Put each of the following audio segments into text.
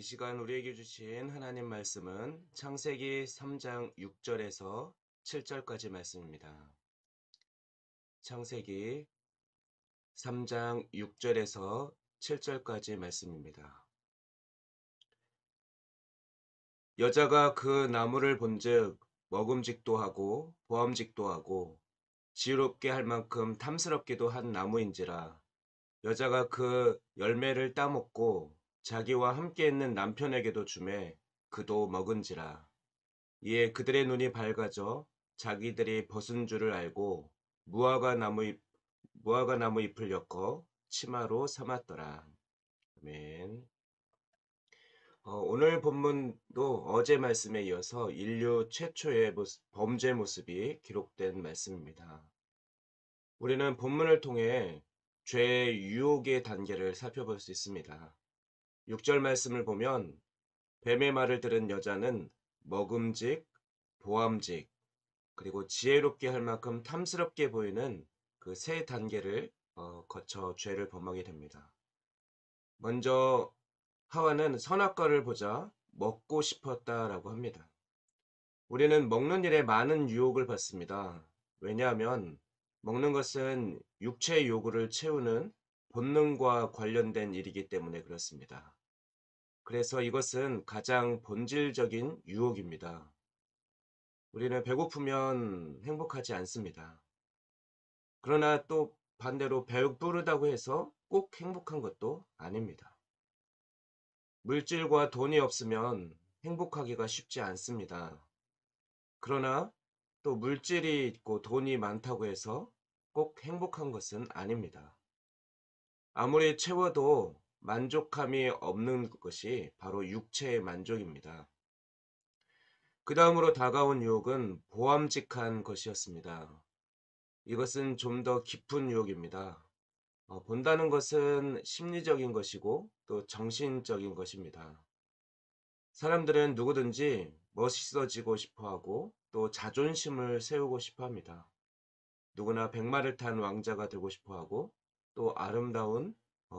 이 시간 우리에게 주신 하나님 말씀은 창세기 3장 6절에서 7절까지 말씀입니다. 창세기 3장 6절에서 7절까지 말씀입니다. 여자가 그 나무를 본즉 먹음직도 하고 보암직도 하고 지혜롭게 할 만큼 탐스럽기도 한 나무인지라 여자가 그 열매를 따먹고 자기와 함께 있는 남편에게도 주매 그도 먹은지라. 이에 그들의 눈이 밝아져 자기들이 벗은 줄을 알고 무화과 나무 잎을 엮어 치마로 삼았더라. 아멘. 오늘 본문도 어제 말씀에 이어서 인류 최초의 범죄 모습이 기록된 말씀입니다. 우리는 본문을 통해 죄의 유혹의 단계를 살펴볼 수 있습니다. 6절 말씀을 보면 뱀의 말을 들은 여자는 먹음직, 보암직, 그리고 지혜롭게 할 만큼 탐스럽게 보이는 그 세 단계를 거쳐 죄를 범하게 됩니다. 먼저 하와는 선악과를 보자 먹고 싶었다라고 합니다. 우리는 먹는 일에 많은 유혹을 받습니다. 왜냐하면 먹는 것은 육체의 요구를 채우는 본능과 관련된 일이기 때문에 그렇습니다. 그래서 이것은 가장 본질적인 유혹입니다. 우리는 배고프면 행복하지 않습니다. 그러나 또 반대로 배부르다고 해서 꼭 행복한 것도 아닙니다. 물질과 돈이 없으면 행복하기가 쉽지 않습니다. 그러나 또 물질이 있고 돈이 많다고 해서 꼭 행복한 것은 아닙니다. 아무리 채워도 만족함이 없는 것이 바로 육체의 만족입니다. 그 다음으로 다가온 유혹은 보암직한 것이었습니다. 이것은 좀 더 깊은 유혹입니다. 본다는 것은 심리적인 것이고 또 정신적인 것입니다. 사람들은 누구든지 멋있어지고 싶어 하고 또 자존심을 세우고 싶어 합니다. 누구나 백마를 탄 왕자가 되고 싶어 하고 또 아름다운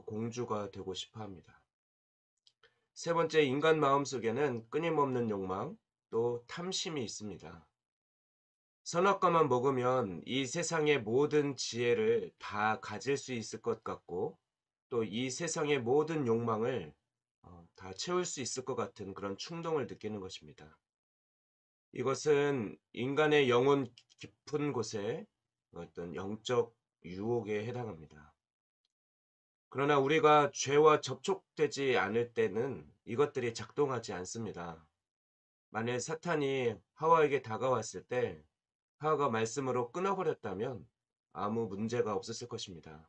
공주가 되고 싶어 합니다. 세 번째, 인간 마음속에는 끊임없는 욕망 또 탐심이 있습니다. 선악과만 먹으면 이 세상의 모든 지혜를 다 가질 수 있을 것 같고 또 이 세상의 모든 욕망을 다 채울 수 있을 것 같은 그런 충동을 느끼는 것입니다. 이것은 인간의 영혼 깊은 곳에 어떤 영적 유혹에 해당합니다. 그러나 우리가 죄와 접촉되지 않을 때는 이것들이 작동하지 않습니다. 만일 사탄이 하와에게 다가왔을 때 하와가 말씀으로 끊어버렸다면 아무 문제가 없었을 것입니다.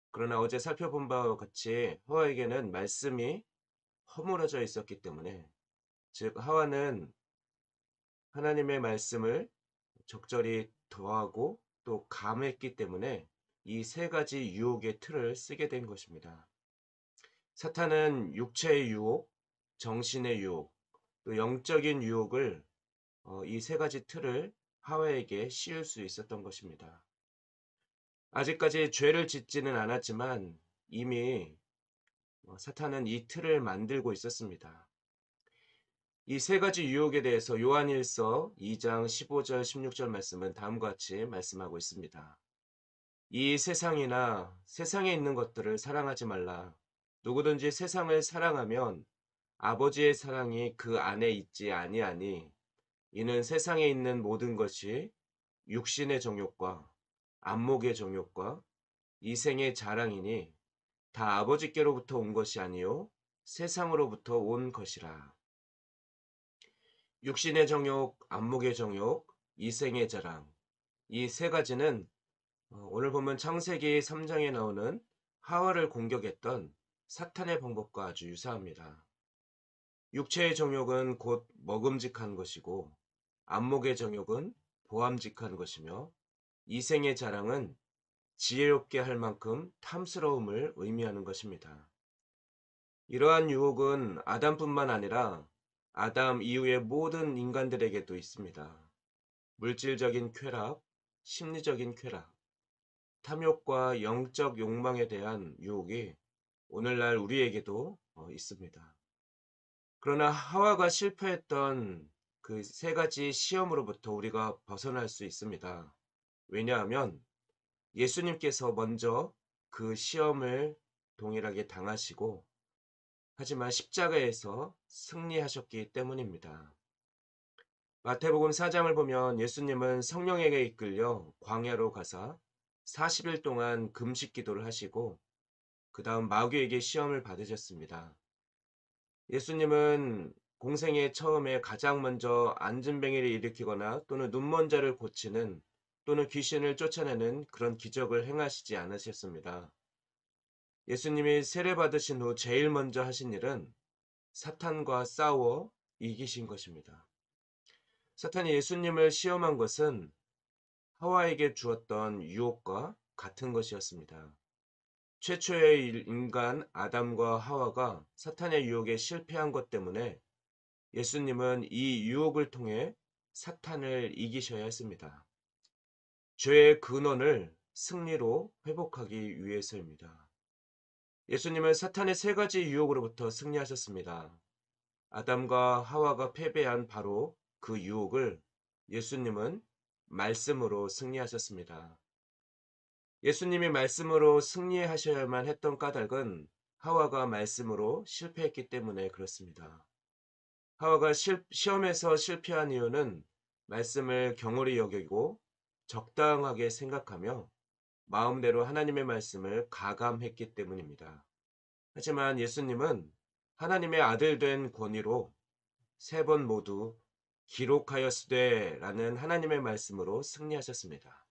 그러나 어제 살펴본 바와 같이 하와에게는 말씀이 허물어져 있었기 때문에, 즉 하와는 하나님의 말씀을 적절히 더하고 또 감했기 때문에 이 세 가지 유혹의 틀을 쓰게 된 것입니다. 사탄은 육체의 유혹, 정신의 유혹, 또 영적인 유혹을 이 세 가지 틀을 하와에게 씌울 수 있었던 것입니다. 아직까지 죄를 짓지는 않았지만 이미 사탄은 이 틀을 만들고 있었습니다. 이 세 가지 유혹에 대해서 요한일서 2장 15절 16절 말씀은 다음과 같이 말씀하고 있습니다. 이 세상이나 세상에 있는 것들을 사랑하지 말라. 누구든지 세상을 사랑하면 아버지의 사랑이 그 안에 있지 아니하니 이는 세상에 있는 모든 것이 육신의 정욕과 안목의 정욕과 이생의 자랑이니 다 아버지께로부터 온 것이 아니요 세상으로부터 온 것이라. 육신의 정욕, 안목의 정욕, 이생의 자랑, 이 세 가지는 오늘 보면 창세기 3장에 나오는 하와를 공격했던 사탄의 방법과 아주 유사합니다. 육체의 정욕은 곧 먹음직한 것이고 안목의 정욕은 보암직한 것이며 이생의 자랑은 지혜롭게 할 만큼 탐스러움을 의미하는 것입니다. 이러한 유혹은 아담뿐만 아니라 아담 이후의 모든 인간들에게도 있습니다. 물질적인 쾌락, 심리적인 쾌락, 탐욕과 영적 욕망에 대한 유혹이 오늘날 우리에게도 있습니다. 그러나 하와가 실패했던 그 세 가지 시험으로부터 우리가 벗어날 수 있습니다. 왜냐하면 예수님께서 먼저 그 시험을 동일하게 당하시고 하지만 십자가에서 승리하셨기 때문입니다. 마태복음 4장을 보면 예수님은 성령에게 이끌려 광야로 가사 40일 동안 금식 기도를 하시고 그 다음 마귀에게 시험을 받으셨습니다. 예수님은 공생의 처음에 가장 먼저 안진뱅이를 일으키거나 또는 눈먼 자를 고치는 또는 귀신을 쫓아내는 그런 기적을 행하시지 않으셨습니다. 예수님이 세례받으신 후 제일 먼저 하신 일은 사탄과 싸워 이기신 것입니다. 사탄이 예수님을 시험한 것은 하와에게 주었던 유혹과 같은 것이었습니다. 최초의 인간 아담과 하와가 사탄의 유혹에 실패한 것 때문에 예수님은 이 유혹을 통해 사탄을 이기셔야 했습니다. 죄의 근원을 승리로 회복하기 위해서입니다. 예수님은 사탄의 세 가지 유혹으로부터 승리하셨습니다. 아담과 하와가 패배한 바로 그 유혹을 예수님은 말씀으로 승리하셨습니다. 예수님이 말씀으로 승리하셔야만 했던 까닭은 하와가 말씀으로 실패했기 때문에 그렇습니다. 하와가 시험에서 실패한 이유는 말씀을 경홀히 여기고 적당하게 생각하며 마음대로 하나님의 말씀을 가감했기 때문입니다. 하지만 예수님은 하나님의 아들 된 권위로 세 번 모두 기록하였으되 라는 하나님의 말씀으로 승리하셨습니다.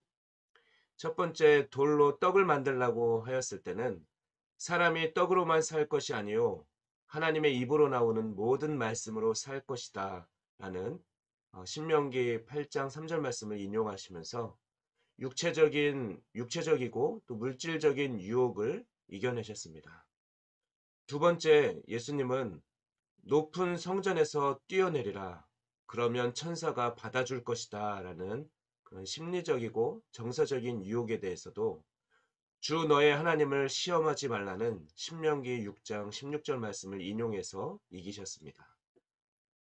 첫 번째, 돌로 떡을 만들라고 하였을 때는 사람이 떡으로만 살 것이 아니요 하나님의 입으로 나오는 모든 말씀으로 살 것이다 라는 신명기 8장 3절 말씀을 인용하시면서 육체적이고 또 물질적인 유혹을 이겨내셨습니다. 두 번째, 예수님은 높은 성전에서 뛰어내리라. 그러면 천사가 받아줄 것이다. 라는 그런 심리적이고 정서적인 유혹에 대해서도 주 너의 하나님을 시험하지 말라는 신명기 6장 16절 말씀을 인용해서 이기셨습니다.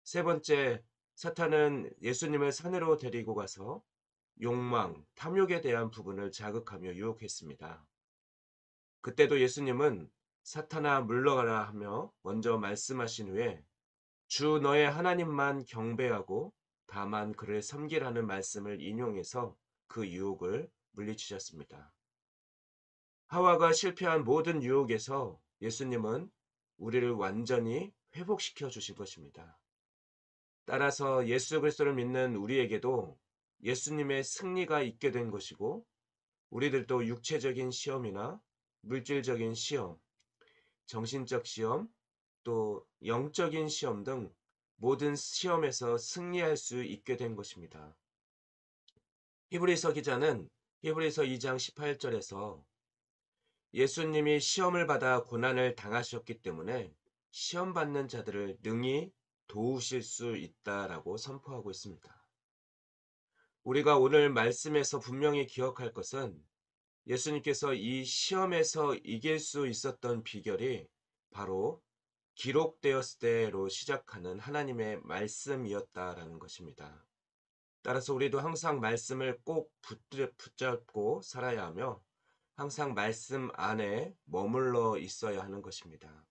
세 번째, 사탄은 예수님을 산으로 데리고 가서 욕망, 탐욕에 대한 부분을 자극하며 유혹했습니다. 그때도 예수님은 사탄아 물러가라 하며 먼저 말씀하신 후에 주 너의 하나님만 경배하고 다만 그를 섬기라는 말씀을 인용해서 그 유혹을 물리치셨습니다. 하와가 실패한 모든 유혹에서 예수님은 우리를 완전히 회복시켜 주신 것입니다. 따라서 예수 그리스도를 믿는 우리에게도 예수님의 승리가 있게 된 것이고 우리들도 육체적인 시험이나 물질적인 시험, 정신적 시험, 또 영적인 시험 등 모든 시험에서 승리할 수 있게 된 것입니다. 히브리서 기자는 히브리서 2장 18절에서 예수님이 시험을 받아 고난을 당하셨기 때문에 시험 받는 자들을 능히 도우실 수 있다라고 선포하고 있습니다. 우리가 오늘 말씀에서 분명히 기억할 것은 예수님께서 이 시험에서 이길 수 있었던 비결이 바로 기록되었을 때로 시작하는 하나님의 말씀이었다라는 것입니다. 따라서 우리도 항상 말씀을 꼭 붙잡고 살아야 하며 항상 말씀 안에 머물러 있어야 하는 것입니다.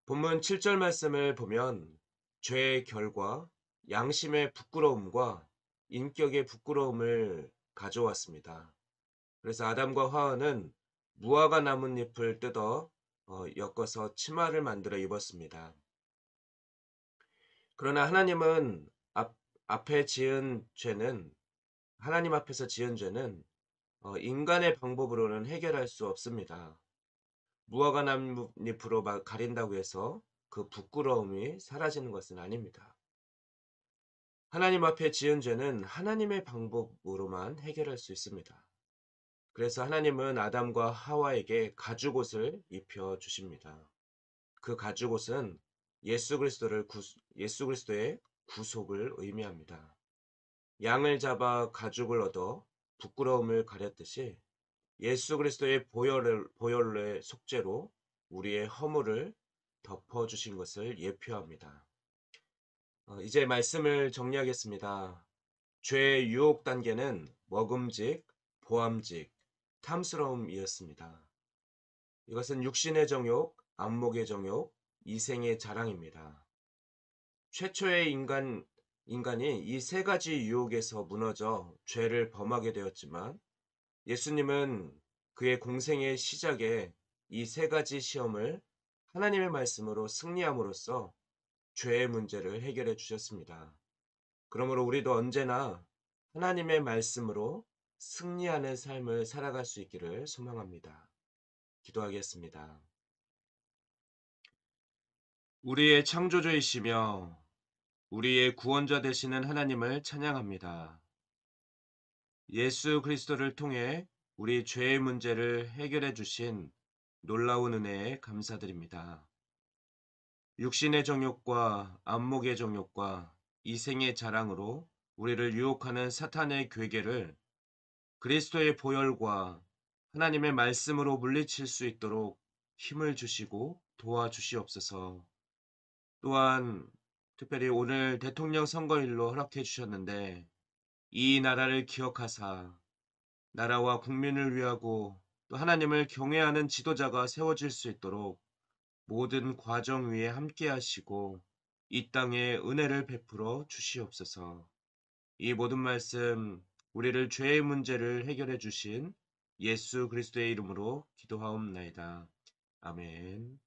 본문 7절 말씀을 보면 죄의 결과, 양심의 부끄러움과 인격의 부끄러움을 가져왔습니다. 그래서 아담과 하와는 무화과 나뭇잎을 뜯어 엮어서 치마를 만들어 입었습니다. 그러나 하나님은 앞에 지은 죄는 하나님 앞에서 지은 죄는 인간의 방법으로는 해결할 수 없습니다. 무화과 나뭇잎으로 가린다고 해서 그 부끄러움이 사라지는 것은 아닙니다. 하나님 앞에 지은 죄는 하나님의 방법으로만 해결할 수 있습니다. 그래서 하나님은 아담과 하와에게 가죽옷을 입혀 주십니다. 그 가죽옷은 예수 그리스도의 구속을 의미합니다. 양을 잡아 가죽을 얻어 부끄러움을 가렸듯이 예수 그리스도의 보혈의 속죄로 우리의 허물을 덮어주신 것을 예표합니다. 이제 말씀을 정리하겠습니다. 죄의 유혹 단계는 먹음직, 보암직, 탐스러움이었습니다. 이것은 육신의 정욕, 안목의 정욕, 이생의 자랑입니다. 최초의 인간이 이 세 가지 유혹에서 무너져 죄를 범하게 되었지만 예수님은 그의 공생의 시작에 이 세 가지 시험을 하나님의 말씀으로 승리함으로써 죄의 문제를 해결해 주셨습니다. 그러므로 우리도 언제나 하나님의 말씀으로 승리하는 삶을 살아갈 수 있기를 소망합니다. 기도하겠습니다. 우리의 창조주이시며 우리의 구원자 되시는 하나님을 찬양합니다. 예수 그리스도를 통해 우리 죄의 문제를 해결해 주신 놀라운 은혜에 감사드립니다. 육신의 정욕과 안목의 정욕과 이생의 자랑으로 우리를 유혹하는 사탄의 괴계를 그리스도의 보혈과 하나님의 말씀으로 물리칠 수 있도록 힘을 주시고 도와주시옵소서. 또한 특별히 오늘 대통령 선거일로 허락해 주셨는데 이 나라를 기억하사 나라와 국민을 위하고 또 하나님을 경외하는 지도자가 세워질 수 있도록 모든 과정 위에 함께 하시고 이 땅에 은혜를 베풀어 주시옵소서. 이 모든 말씀 우리를 죄의 문제를 해결해 주신 예수 그리스도의 이름으로 기도하옵나이다. 아멘.